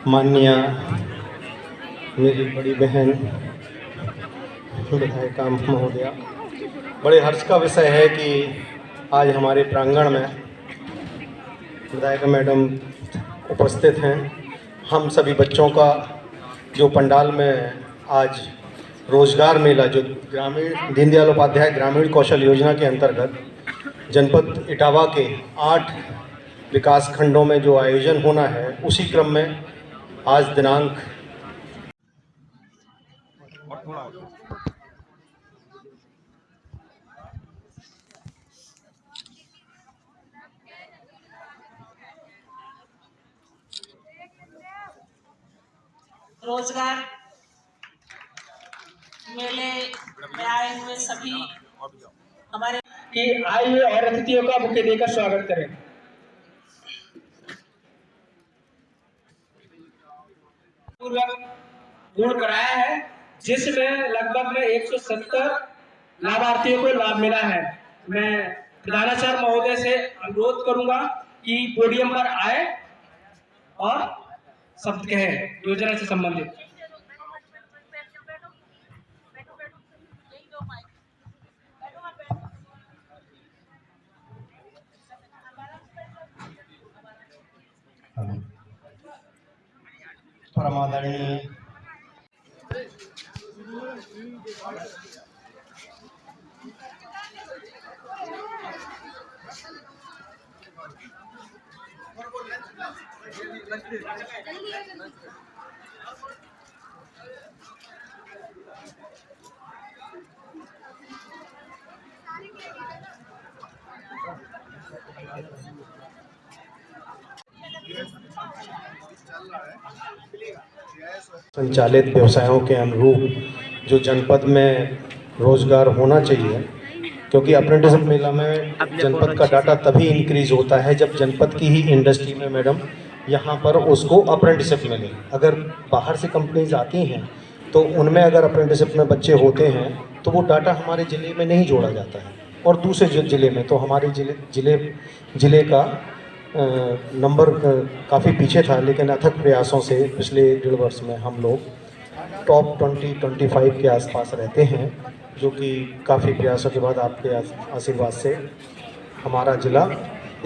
माननीय मेरी बड़ी बहन विधायिका महोदया, बड़े हर्ष का विषय है कि आज हमारे प्रांगण में विधायिका मैडम उपस्थित हैं। हम सभी बच्चों का जो पंडाल में आज रोजगार मेला, जो ग्रामीण दीनदयाल उपाध्याय ग्रामीण कौशल योजना के अंतर्गत जनपद इटावा के 8 विकास खंडों में जो आयोजन होना है, उसी क्रम में आज दिनांक रोजगार मेले में आए हुए सभी हमारे कि आइए और अतिथियों का बुके देकर स्वागत करें। पूर्वक गुण कराया है, जिसमें लगभग 170 लाभार्थियों को लाभ मिला है। मैं प्रधानाचार्य महोदय से अनुरोध करूंगा कि पोडियम पर आए और शब्द कहें योजना से संबंधित। परमादरणीय संचालित व्यवसायों के अनुरूप जो जनपद में रोजगार होना चाहिए, क्योंकि अप्रेंटिसशिप मेला में जनपद का डाटा तभी इंक्रीज होता है जब जनपद की ही इंडस्ट्री में मैडम यहाँ पर उसको अप्रेंटिसशिप मिले। अगर बाहर से कंपनीज आती हैं तो उनमें अगर अप्रेंटिसशिप में बच्चे होते हैं तो वो डाटा हमारे ज़िले में नहीं जोड़ा जाता है, और दूसरे ज़िले में तो हमारे ज़िले का नंबर काफ़ी पीछे था। लेकिन अथक प्रयासों से पिछले 1.5 वर्ष में हम लोग टॉप 20-25 के आसपास रहते हैं, जो कि काफ़ी प्रयासों के बाद आपके आशीर्वाद से हमारा ज़िला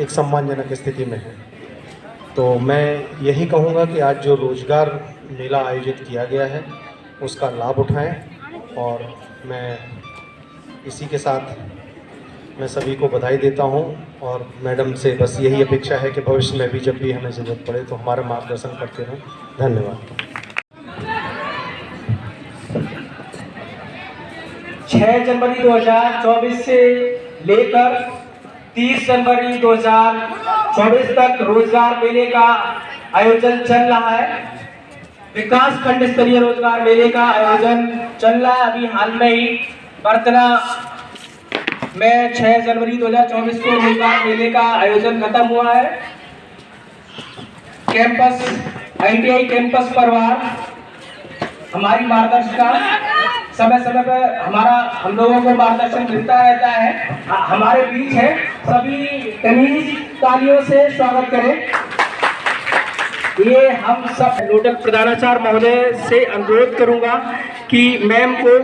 एक सम्मानजनक स्थिति में है। तो मैं यही कहूँगा कि आज जो रोज़गार मेला आयोजित किया गया है उसका लाभ उठाएं, और मैं इसी के साथ मैं सभी को बधाई देता हूं, और मैडम से बस यही अपेक्षा है कि भविष्य में भी जब भी हमें ज़रूरत पड़े तो हमारा मार्गदर्शन करते रहें। धन्यवाद। 6 जनवरी 2024 से लेकर 30 जनवरी 2024 तक रोजगार मेले का आयोजन चल रहा है। विकास खंड स्तरीय रोजगार मेले का आयोजन चल रहा है। अभी हाल में ही बर्तना में 6 जनवरी 2024 को रोजगार मेले का आयोजन खत्म हुआ है। कैंपस ITI कैंपस परिवार हमारी मार्गदर्शिका समय समय पर हम लोगों को मार्गदर्शन मिलता रहता है। हमारे बीच है, सभी तमीज तालियों से स्वागत करें। ये हम सब नोडल प्रधानाचार्य महोदय से अनुरोध करूंगा कि मैम को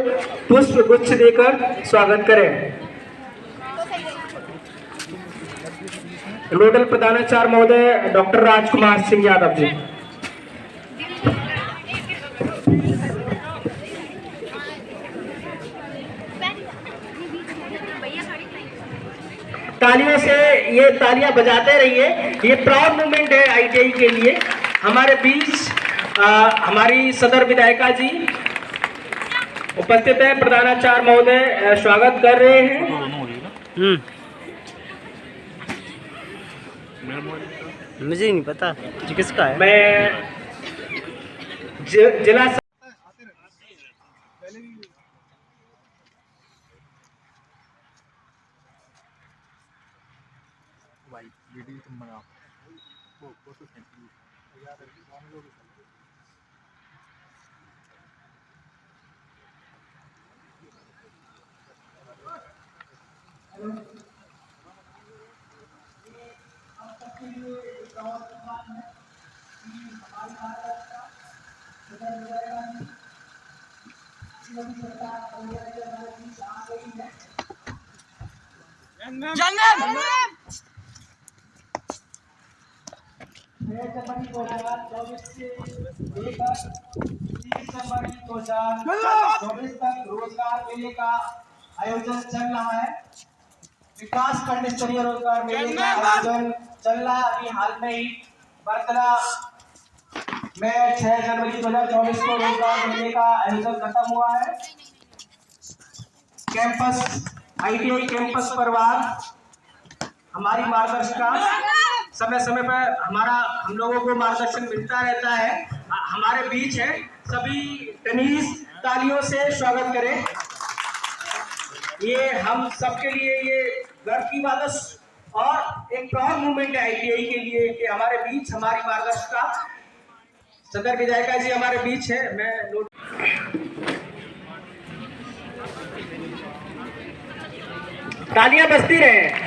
पुष्प गुच्छ देकर स्वागत करें। नोडल प्रधानाचार्य महोदय डॉक्टर राजकुमार सिंह यादव जी। तालियों से ये तालियां बजाते रहिए। ये प्राउड मोमेंट है ITI के लिए। हमारे बीच हमारी सदर विधायिका जी उपस्थित है। प्रधानाचार्य महोदय स्वागत कर रहे हैं। मुझे नहीं पता जी किसका है। मैं जिला वीडियो तुम बनाओ वो फोटो खींच जनवरी 2024 से लेकर 30 जनवरी 2024 तक रोजगार मेले का आयोजन चल रहा है। विकास खंड स्तरीय रोजगार मेले का आयोजन चल रहा है। अभी हाल में ही बरतला में 6 जनवरी 2024 को रोजगार मेले का आयोजन खत्म हुआ है। कैंपस ITI कैंपस परिवार हमारी मार्गदर्शिका समय समय पर हम लोगों को मार्गदर्शन मिलता रहता है। हमारे बीच है, सभी टेनिस तालियों से स्वागत करें। ये हम सबके लिए ये गर्व की बात है और एक प्राउड मूवमेंट है ITI के लिए कि हमारे बीच हमारी मार्गदर्शिका सदर विधायिका जी हमारे बीच है। मैं तालियां बजती रहे।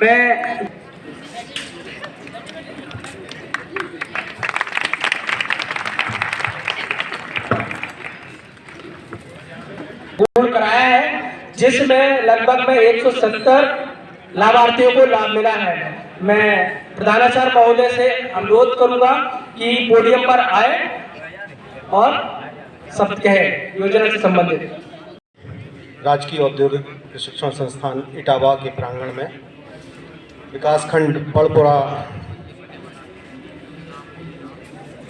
मैं कराया है जिसमें लगभग में 170 लाभार्थियों को लाभ मिला है। मैं प्रधानाचार्य महोदय से अनुरोध करूंगा कि पोडियम पर आए और सब कहे योजना से संबंधित। राजकीय औद्योगिक प्रशिक्षण संस्थान इटावा के प्रांगण में विकासखंड बड़पुरा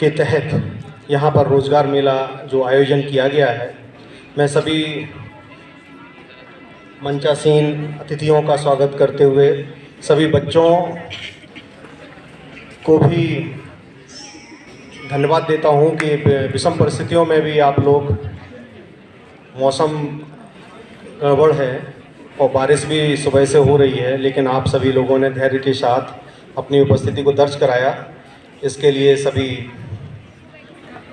के तहत यहाँ पर रोजगार मेला जो आयोजन किया गया है, मैं सभी मंचासीन अतिथियों का स्वागत करते हुए सभी बच्चों को भी धन्यवाद देता हूँ कि विषम परिस्थितियों में भी आप लोग, मौसम गड़बड़ है और बारिश भी सुबह से हो रही है, लेकिन आप सभी लोगों ने धैर्य के साथ अपनी उपस्थिति को दर्ज कराया। इसके लिए सभी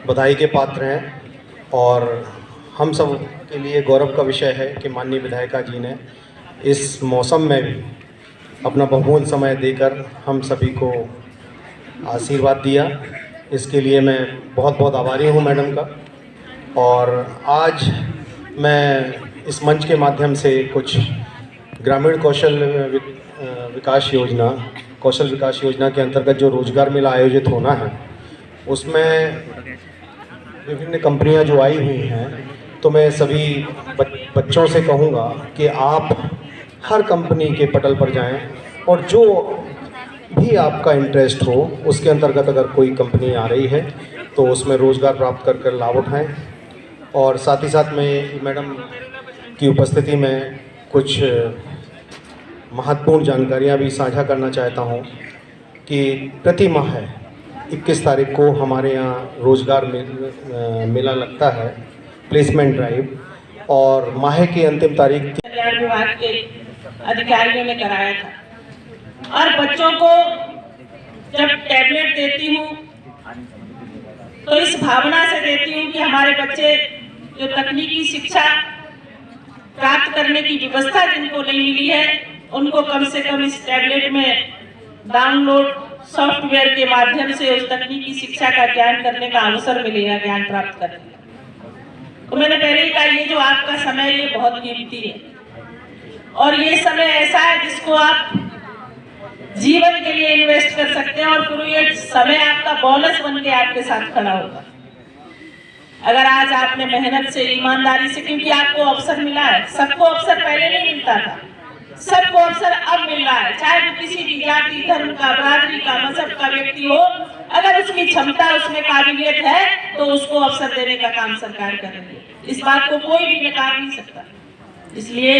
बधाई के पात्र हैं और हम सब के लिए गौरव का विषय है कि माननीय विधायिका जी ने इस मौसम में भी अपना बहुमूल्य समय देकर हम सभी को आशीर्वाद दिया। इसके लिए मैं बहुत बहुत आभारी हूँ मैडम का। और आज मैं इस मंच के माध्यम से कुछ ग्रामीण कौशल विकास योजना के अंतर्गत जो रोजगार मेला आयोजित होना है, उसमें विभिन्न कंपनियां जो आई हुई हैं, तो मैं सभी बच्चों से कहूँगा कि आप हर कंपनी के पटल पर जाएं और जो भी आपका इंटरेस्ट हो उसके अंतर्गत अगर कोई कंपनी आ रही है तो उसमें रोज़गार प्राप्त कर लाभ उठाएं। और साथ ही साथ मैं मैडम की उपस्थिति में कुछ महत्वपूर्ण जानकारियां भी साझा करना चाहता हूं कि प्रति माह 21 तारीख को हमारे यहाँ रोज़गार मेला लगता है, प्लेसमेंट ड्राइव, और माह की अंतिम तारीख विभाग के अधिकारियों ने कराया था। और बच्चों को जब टैबलेट देती हूँ तो इस भावना से देती हूँ कि हमारे बच्चे जो तकनीकी शिक्षा प्राप्त करने की व्यवस्था जिनको नहीं मिली है, उनको कम से कम इस टैबलेट में डाउनलोड सॉफ्टवेयर के माध्यम से उस तकनीकी शिक्षा का ज्ञान करने का अवसर मिलेगा, ज्ञान प्राप्त करने का। तो मैंने पहले ही कहा, ये जो आपका समय ये बहुत कीमती है और ये समय ऐसा है जिसको आप जीवन के लिए इन्वेस्ट कर सकते हैं और फिर ये समय आपका बोनस बन के आपके साथ खड़ा होगा। अगर आज आपने मेहनत से, ईमानदारी से, क्योंकि आपको अवसर मिला है, सबको अवसर पहले नहीं मिलता था, सबको अवसर अब मिल रहा है, चाहे वो किसी भी जाति, धर्म का, बरादरी का, मजहब का व्यक्ति हो, अगर उसकी क्षमता, उसमें काबिलियत है तो उसको अवसर देने का काम सरकार कर रही है। इस बात को कोई भी नकार नहीं सकता। इसलिए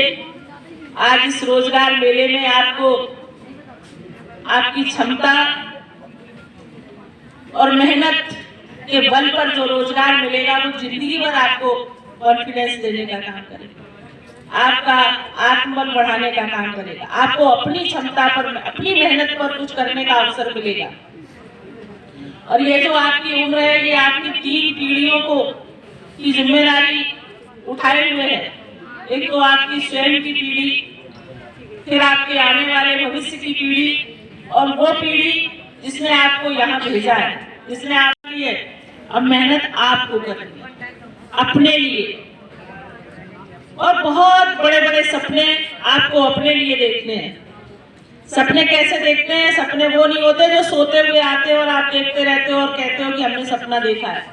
आज इस रोजगार मेले में आपको आपकी क्षमता और मेहनत के बल पर जो रोजगार मिलेगा वो जिंदगी भर आपको कॉन्फिडेंस देने का काम करेगा। आपका आत्मबल बढ़ाने का काम करेगा। आपको अपनी क्षमता पर, अपनी मेहनत पर कुछ करने का अवसर मिलेगा। और ये जो आपकी उम्र है, ये आपकी 3 पीढ़ियों को की जिम्मेदारी उठाए हुए है। एक तो आपकी स्वयं की पीढ़ी, फिर आपके आने वाले भविष्य की पीढ़ी, और वो पीढ़ी जिसने आपको यहाँ भेजा है, जिसने आपके लिए अब मेहनत आपको करनी है अपने लिए। और बहुत बड़े बड़े सपने आपको अपने लिए देखने हैं। सपने कैसे देखते हैं? सपने वो नहीं होते जो सोते हुए आते और आप देखते रहते हो और कहते हो कि हमने सपना देखा है।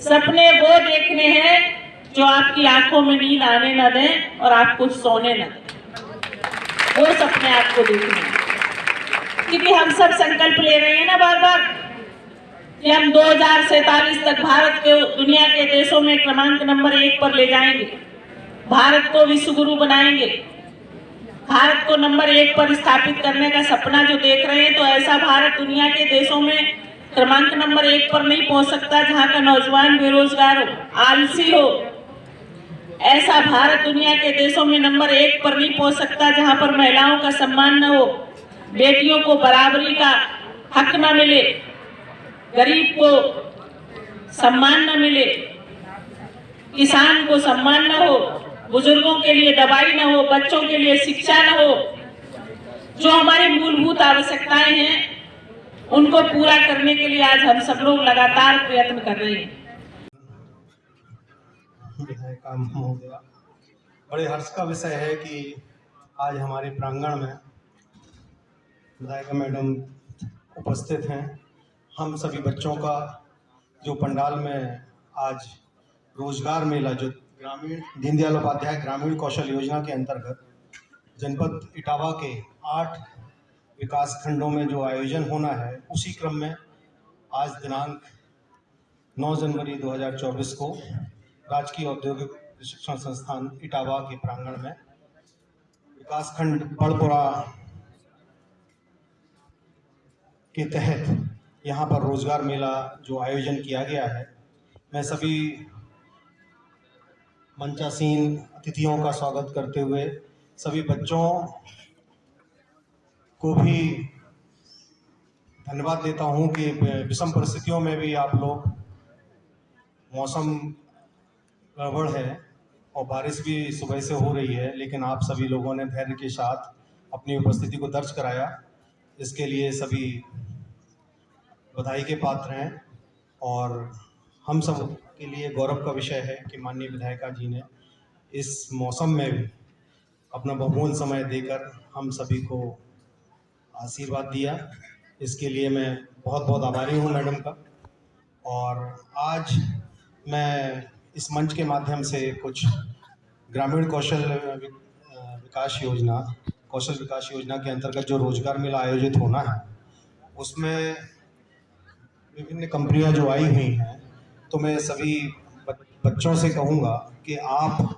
सपने वो देखने हैं जो आपकी आंखों में नींद आने न दें और आपको सोने न दें। वो सपने आपको देखने हैं। क्योंकि हम सब संकल्प ले रहे हैं ना बार बार कि हम 2047 तक भारत के दुनिया के देशों में क्रमांक नंबर 1 पर ले जाएंगे, भारत को विश्व गुरु बनाएंगे, भारत को नंबर 1 पर स्थापित करने का सपना जो देख रहे हैं। तो ऐसा भारत दुनिया के देशों में क्रमांक नंबर 1 पर नहीं पहुंच सकता जहां का नौजवान बेरोजगार हो, आलसी हो। ऐसा भारत दुनिया के देशों में नंबर 1 पर नहीं पहुंच सकता जहां पर महिलाओं का सम्मान न हो, बेटियों को बराबरी का हक न मिले, गरीब को सम्मान न मिले, किसान को सम्मान न हो, बुजुर्गों के लिए दवाई न हो, बच्चों के लिए शिक्षा न हो। जो हमारी मूलभूत आवश्यकताएं हैं उनको पूरा करने के लिए आज हम सब लोग लगातार प्रयत्न कर रहे हैं। काम हो गया। बड़े हर्ष का विषय है कि आज हमारे प्रांगण में विधायिका मैडम उपस्थित हैं। हम सभी बच्चों का जो पंडाल में आज रोजगार मेला, जो ग्रामीण दीनदयाल उपाध्याय ग्रामीण कौशल योजना के अंतर्गत जनपद इटावा के 8 विकास खंडों में जो आयोजन होना है, उसी क्रम में आज दिनांक 9 जनवरी 2024 को राजकीय औद्योगिक प्रशिक्षण संस्थान इटावा के प्रांगण में विकासखंड बड़पुरा के तहत यहाँ पर रोजगार मेला जो आयोजन किया गया है, मैं सभी मंचासीन अतिथियों का स्वागत करते हुए सभी बच्चों को भी धन्यवाद देता हूँ कि विषम परिस्थितियों में भी आप लोग, मौसम गड़बड़ है और बारिश भी सुबह से हो रही है, लेकिन आप सभी लोगों ने धैर्य के साथ अपनी उपस्थिति को दर्ज कराया। इसके लिए सभी बधाई के पात्र हैं और हम सब के लिए गौरव का विषय है कि माननीय विधायिका जी ने इस मौसम में भी अपना बहुमूल्य समय देकर हम सभी को आशीर्वाद दिया। इसके लिए मैं बहुत बहुत आभारी हूँ मैडम का। और आज मैं इस मंच के माध्यम से कुछ ग्रामीण कौशल विकास योजना के अंतर्गत जो रोजगार मेला आयोजित होना है, उसमें विभिन्न कंपनियां जो आई हुई हैं, तो मैं सभी बच्चों से कहूँगा कि आप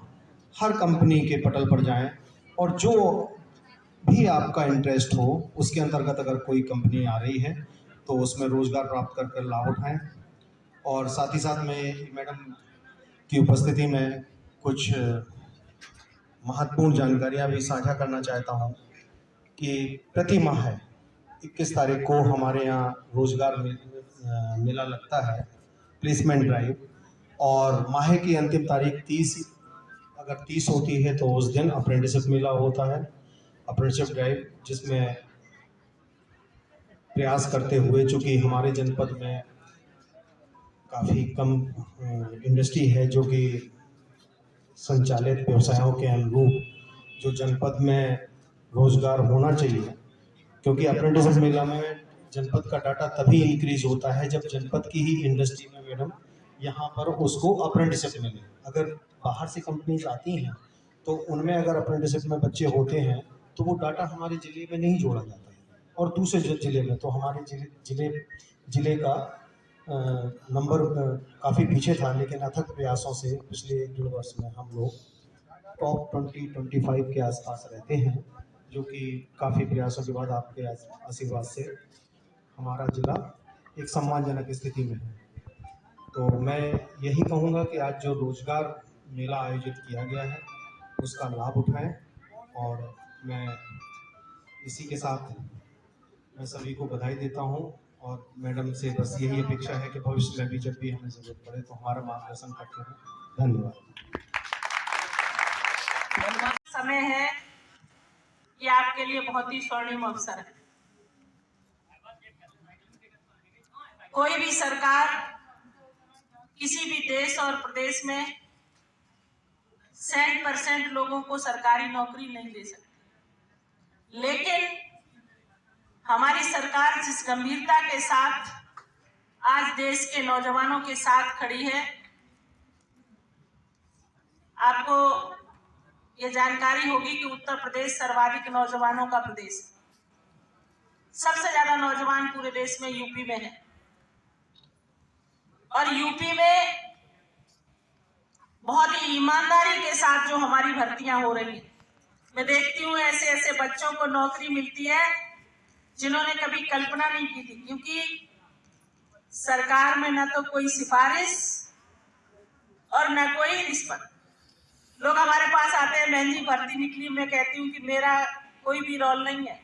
हर कंपनी के पटल पर जाएं और जो भी आपका इंटरेस्ट हो उसके अंतर्गत अगर कोई कंपनी आ रही है तो उसमें रोजगार प्राप्त कर लाभ उठाएं। और साथ ही साथ मैं मैडम की उपस्थिति में कुछ महत्वपूर्ण जानकारियां भी साझा करना चाहता हूं कि प्रति माह 21 तारीख को हमारे यहाँ रोजगार मेला लगता है, प्लेसमेंट ड्राइव, और माह की अंतिम तारीख 30 होती है तो उस दिन अप्रेंटिसशिप मेला होता है, अप्रेंटिसशिप ड्राइव, जिसमें प्रयास करते हुए, चूँकि हमारे जनपद में काफ़ी कम इंडस्ट्री है जो कि संचालित व्यवसायों के अनुरूप जो जनपद में रोजगार होना चाहिए, क्योंकि अप्रेंटिसशिप मेला में जनपद का डाटा तभी इंक्रीज होता है जब जनपद की ही इंडस्ट्री में मैडम यहाँ पर उसको अप्रेंटिसशिप मिले। अगर बाहर से कंपनीज आती हैं तो उनमें अगर अप्रेंटिसशिप में बच्चे होते हैं तो वो डाटा हमारे ज़िले में नहीं जोड़ा जाता है, और दूसरे ज़िले में तो हमारे ज़िले का नंबर काफ़ी पीछे था, लेकिन अथक प्रयासों से पिछले 1-1.5 वर्ष में हम लोग टॉप 20-25 के आसपास रहते हैं, जो कि काफ़ी प्रयासों के बाद आपके आशीर्वाद से हमारा ज़िला एक सम्मानजनक स्थिति में है। तो मैं यही कहूँगा कि आज जो रोजगार मेला आयोजित किया गया है उसका लाभ उठाएं। और मैं इसी के साथ मैं सभी को बधाई देता हूं और मैडम से बस यही अपेक्षा है कि भविष्य में भी जब भी हमें ज़रूरत पड़े तो हमारा मार्गदर्शन करते रहें। धन्यवाद। समय है, ये आपके लिए बहुत ही स्वर्णिम अवसर है। कोई भी सरकार किसी भी देश और प्रदेश में 100% लोगों को सरकारी नौकरी नहीं दे सकती, लेकिन हमारी सरकार जिस गंभीरता के साथ आज देश के नौजवानों के साथ खड़ी है, आपको ये जानकारी होगी कि उत्तर प्रदेश सर्वाधिक नौजवानों का प्रदेश है। सबसे ज्यादा नौजवान पूरे देश में यूपी में है और यूपी में बहुत ही ईमानदारी के साथ जो हमारी भर्तियां हो रही हैं, मैं देखती हूँ ऐसे ऐसे बच्चों को नौकरी मिलती है जिन्होंने कभी कल्पना नहीं की थी, क्योंकि सरकार में न तो कोई सिफारिश और न कोई रिश्वत। लोग हमारे पास आते हैं, बहन जी भर्ती निकली, मैं कहती हूँ कि मेरा कोई भी रोल नहीं है,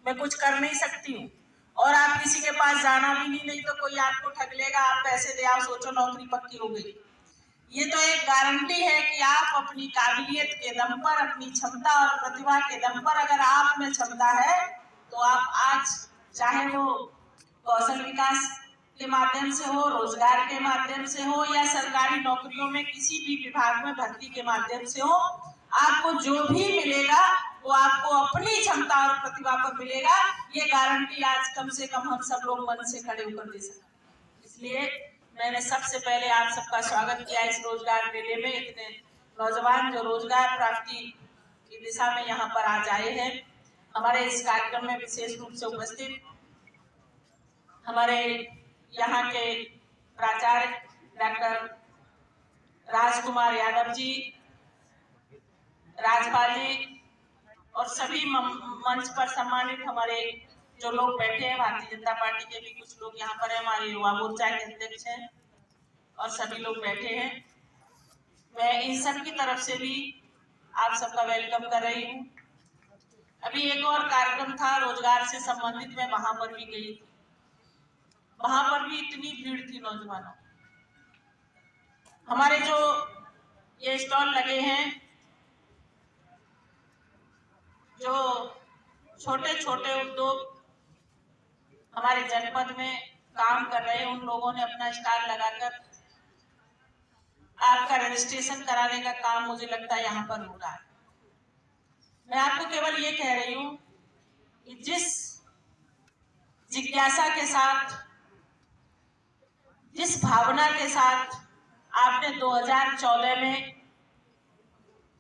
मैं कुछ कर नहीं सकती हूँ और आप किसी के पास जाना भी नहीं तो कोई आपको ठग लेगा, आप पैसे दे आओ, सोचो नौकरी पक्की हो गई। ये तो एक गारंटी है कि आप अपनी काबिलियत के दम पर, अपनी क्षमता और प्रतिभा के दम पर, अगर आप में क्षमता है तो आप आज चाहे वो कौशल विकास के माध्यम से हो, रोजगार के माध्यम से हो या सरकारी नौकरियों में किसी भी विभाग में भर्ती के माध्यम से हो, आपको जो भी मिलेगा वो आपको अपनी क्षमता और प्रतिभा पर मिलेगा। ये गारंटी आज कम से कम हम सब लोग मन से खड़े होकर दे सकते। इसलिए मैंने सबसे पहले आप सबका स्वागत किया इस रोजगार मेले में। इतने नौजवान जो रोजगार प्राप्ति की दिशा में यहाँ पर आज आए हैं, हमारे इस कार्यक्रम में विशेष रूप से उपस्थित हमारे यहाँ के प्राचार्य डॉक्टर राजकुमार यादव जी, राजपाल जी और सभी मंच पर सम्मानित हमारे जो लोग बैठे हैं, भारतीय जनता पार्टी के भी कुछ लोग यहाँ पर हैं, हमारे युवा मोर्चा के अध्यक्ष हैं और सभी लोग बैठे हैं। मैं इन सब की तरफ से भी आप सबका वेलकम कर रही हूँ। अभी एक और कार्यक्रम था रोजगार से संबंधित, मैं वहां पर भी गई थी, वहां पर भी इतनी भीड़ थी नौजवानों। हमारे जो ये स्टॉल लगे हैं, जो छोटे छोटे उद्योग हमारे जनपद में काम कर रहे हैं, उन लोगों ने अपना स्टॉल लगाकर आपका रजिस्ट्रेशन कराने का काम मुझे लगता है यहाँ पर हो रहा है। मैं आपको केवल ये कह रही हूँ कि जिस जिज्ञासा के साथ, जिस भावना के साथ आपने 2014 में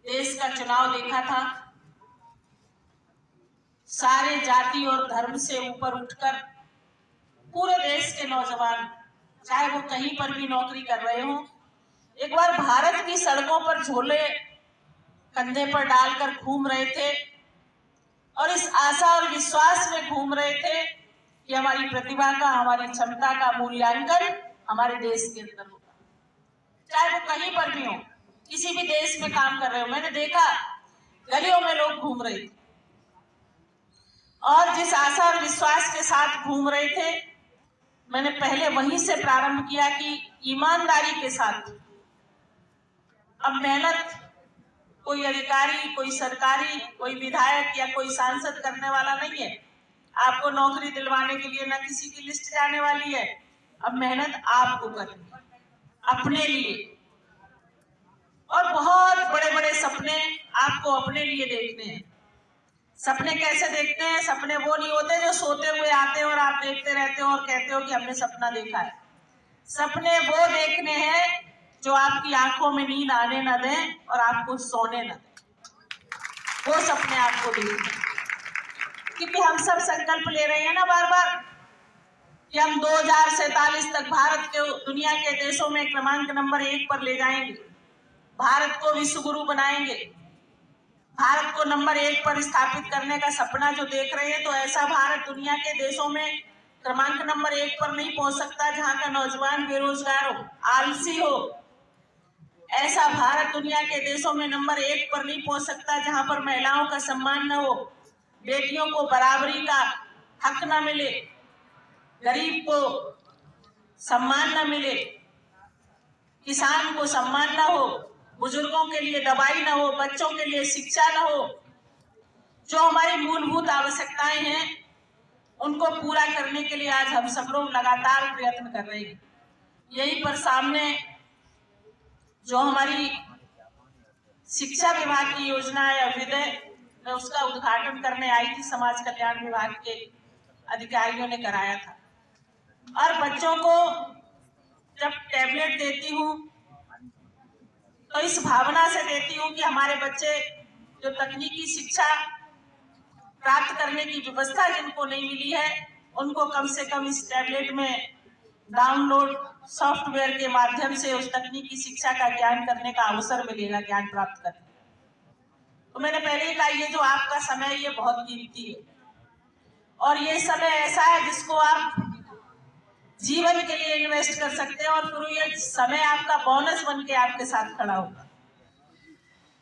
देश का चुनाव देखा था, सारे जाति और धर्म से ऊपर उठकर पूरे देश के नौजवान, चाहे वो कहीं पर भी नौकरी कर रहे हो, एक बार भारत की सड़कों पर झोले कंधे पर डालकर घूम रहे थे और इस आशा और विश्वास में घूम रहे थे कि हमारी प्रतिभा का, हमारी क्षमता का मूल्यांकन हमारे देश के अंदर होगा, चाहे वो कहीं पर भी हो, किसी भी देश में काम कर रहे हो। मैंने देखा गलियों में लोग घूम रहे थे और जिस आशा और विश्वास के साथ घूम रहे थे, मैंने पहले वहीं से प्रारंभ किया कि ईमानदारी के साथ, अब मेहनत कोई अधिकारी, कोई सरकारी, कोई विधायक या कोई सांसद करने वाला नहीं है। आपको नौकरी दिलवाने के लिए न किसी की लिस्ट जाने वाली है, अब मेहनत आपको करनी है अपने लिए, और बहुत बड़े बड़े सपने आपको अपने लिए देखने हैं। सपने कैसे देखते हैं? सपने वो नहीं होते जो सोते हुए आते हैं और आप देखते रहते हो और कहते हो कि हमने सपना देखा है। सपने वो देखने हैं जो आपकी आंखों में नींद आने न दें और आपको सोने न दें, वो सपने आपको देखने हैं। क्योंकि हम सब संकल्प ले रहे हैं ना बार बार कि हम 2047 तक भारत के दुनिया के देशों में क्रमांक नंबर 1 पर ले जाएंगे, भारत को विश्व गुरु बनाएंगे, भारत को नंबर 1 पर स्थापित करने का सपना जो देख रहे हैं। तो ऐसा भारत दुनिया के देशों में क्रमांक नंबर 1 पर नहीं पहुंच सकता जहां का नौजवान बेरोजगार हो, आलसी हो। ऐसा भारत दुनिया के देशों में नंबर 1 पर नहीं पहुंच सकता जहां पर महिलाओं का सम्मान न हो, बेटियों को बराबरी का हक न मिले, गरीब को सम्मान न मिले, किसान को सम्मान न हो, बुजुर्गों के लिए दवाई न हो, बच्चों के लिए शिक्षा न हो। जो हमारी मूलभूत आवश्यकताएं हैं उनको पूरा करने के लिए आज हम सब लोग लगातार प्रयत्न कर रहे हैं। यहीं पर सामने जो हमारी शिक्षा विभाग की योजना है अभ्युदय, मैं उसका उद्घाटन करने आई थी, समाज कल्याण विभाग के अधिकारियों ने कराया था। और बच्चों को जब टैबलेट देती हूँ तो इस भावना से देती हूँ कि हमारे बच्चे जो तकनीकी शिक्षा प्राप्त करने की व्यवस्था जिनको नहीं मिली है उनको कम से कम इस टैबलेट में डाउनलोड सॉफ्टवेयर के माध्यम से उस तकनीकी शिक्षा का ज्ञान करने का अवसर मिलेगा, ज्ञान प्राप्त करने। तो मैंने पहले ही कहा, ये जो आपका समय है ये बहुत कीमती है और ये समय ऐसा है जिसको आप जीवन के लिए इन्वेस्ट कर सकते हैं और फिर ये समय आपका बोनस बन के आपके साथ खड़ा होगा।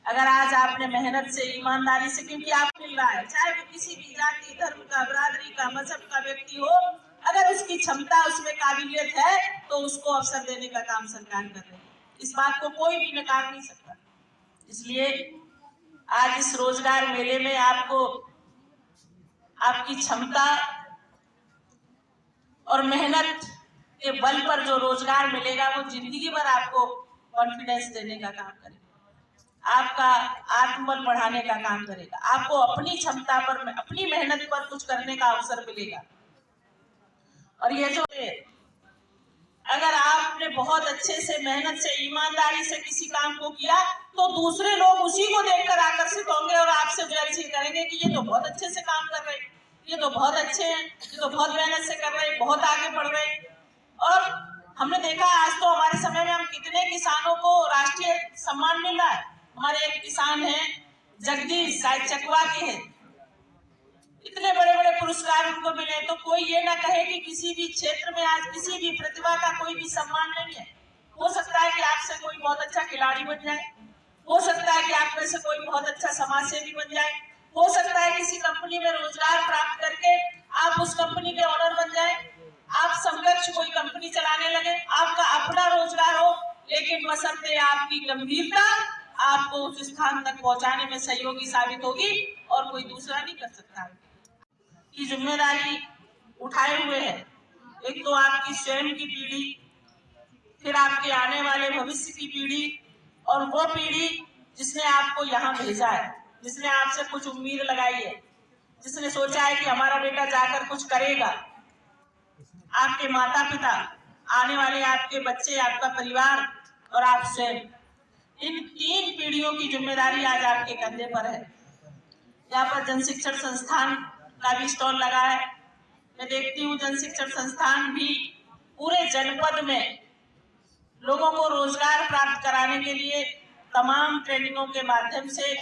अगर आज आपने मेहनत से, ईमानदारी से, क्योंकि आप मिल रहा है, चाहे वो किसी भी जाति, धर्म का, बिरादरी का, मजहब का व्यक्ति हो, अगर उसकी क्षमता, उसमें काबिलियत है तो उसको अवसर देने का काम सरकार कर रही है। इस बात को कोई भी नकार नहीं सकता। इसलिए आज इस रोजगार मेले में आपको आपकी क्षमता और मेहनत के बल पर जो रोजगार मिलेगा वो जिंदगी भर आपको कॉन्फिडेंस देने का काम करेगा, आपका आत्मबल बढ़ाने का काम करेगा, आपको अपनी क्षमता पर, अपनी मेहनत पर कुछ करने का अवसर मिलेगा। और ये जो अगर आपने बहुत अच्छे से, मेहनत से, ईमानदारी से किसी काम को किया तो दूसरे लोग उसी को देखकर आकर्षित होंगे और आपसे जैसे करेंगे कि ये तो बहुत अच्छे से काम कर रहे हैं, ये तो बहुत अच्छे हैं, ये तो बहुत मेहनत से कर रहे हैं, बहुत आगे बढ़ रहे हैं। और हमने देखा आज तो हमारे समय में हम कितने किसानों को राष्ट्रीय सम्मान मिल रहा है। हमारे एक किसान हैं जगदीश, शायद चकवा के हैं, इतने बड़े बड़े पुरस्कार उनको मिले। तो कोई ये ना कहे कि किसी भी क्षेत्र में आज किसी भी प्रतिभा का कोई भी सम्मान नहीं है। हो सकता है कि आपसे कोई बहुत अच्छा खिलाड़ी बन जाए, हो सकता है कि आप में से कोई बहुत अच्छा समाज सेवी बन जाए, हो सकता है किसी कंपनी में रोजगार प्राप्त करके आप उस कंपनी के ऑनर बन जाए, आप समकक्ष कोई कंपनी चलाने लगे, आपका अपना रोजगार हो, लेकिन बशर्ते आपकी गंभीरता आपको उस स्थान तक पहुंचाने में सहयोगी साबित होगी और कोई दूसरा नहीं कर सकता। की जिम्मेदारी उठाए हुए है, एक तो आपकी स्वयं की पीढ़ी, फिर आपके आने वाले भविष्य की पीढ़ी और वो पीढ़ी जिसने आपको यहाँ भेजा है, जिसने आपसे कुछ उम्मीद लगाई है, जिसने सोचा है कि हमारा बेटा जाकर कुछ करेगा। आपके माता पिता, आने वाले आपके बच्चे, आपका परिवार और आप स्वयं, इन 3 पीढ़ियों की जिम्मेदारी आज आपके कंधे पर है। यहाँ पर जन शिक्षण संस्थान का भी स्टॉल लगा है। मैं देखती हूँ जन शिक्षण संस्थान भी पूरे जनपद में लोगों को रोजगार प्राप्त कराने के लिए तमाम ट्रेनिंगों के माध्यम से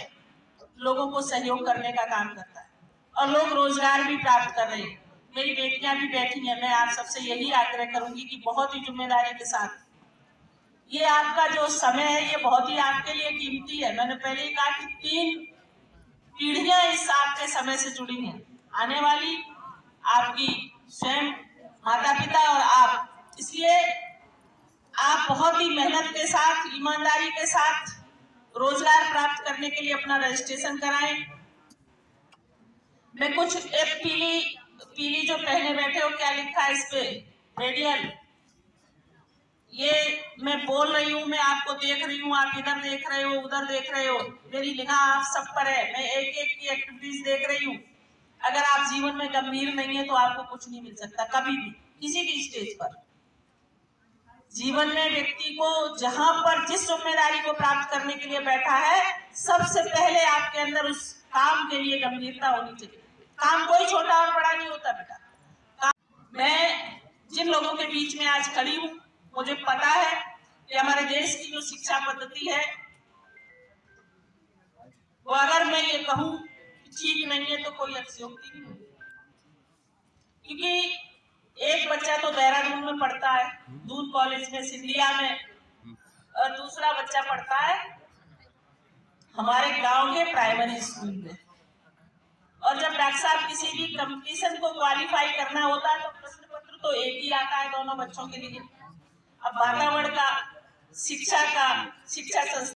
लोगों को सहयोग करने का काम करता है और लोग रोजगार भी प्राप्त कर रहे हैं। मेरी बेटियां भी बैठी हैं। मैं आप सबसे यही आग्रह करूंगी कि बहुत ही जिम्मेदारी के साथ, ये आपका जो समय है ये बहुत ही आपके लिए कीमती है। मैंने पहले ही कहा कि 3 पीढ़ियां इस आपके समय से जुड़ी हैं, आने वाली आपकी स्वयं माता पिता और आप। इसलिए आप बहुत ही मेहनत के साथ, ईमानदारी के साथ रोजगार प्राप्त करने के लिए अपना रजिस्ट्रेशन कराएं। मैं कुछ एक पीली जो पहने बैठे हो, क्या लिखा है इस पे, रेडियल, ये मैं बोल रही हूँ, मैं आपको देख रही हूँ, आप इधर देख रहे हो, उधर देख रहे हो, मेरी निगाह आप सब पर है। मैं एक एक की एक्टिविटीज देख रही हूँ। अगर आप जीवन में गंभीर नहीं है तो आपको कुछ नहीं मिल सकता कभी भी, किसी भी स्टेज पर। जीवन में व्यक्ति को जहां पर जिस जिम्मेदारी को प्राप्त करने के लिए बैठा है, सबसे पहले आपके अंदर उस काम के लिए गंभीरता होनी चाहिए। काम कोई छोटा और बड़ा नहीं होता बेटा। मैं जिन लोगों के बीच में आज खड़ी हूँ, मुझे पता है कि हमारे देश की जो शिक्षा पद्धति है वो, अगर मैं ये कहूँ ठीक नहीं है तो कोई अतिशयोक्ति नहीं होगी। क्योंकि एक बच्चा तो देहरादून में पढ़ता है, दून कॉलेज में, सिंधिया में, और दूसरा बच्चा पढ़ता है हमारे गांव के प्राइमरी स्कूल में। और जब डॉक्टर साहब किसी भी कंपटीशन को क्वालिफाई करना होता है तो प्रश्न पत्र तो एक ही आता है दोनों बच्चों के लिए। अब वातावरण का, शिक्षा संस्था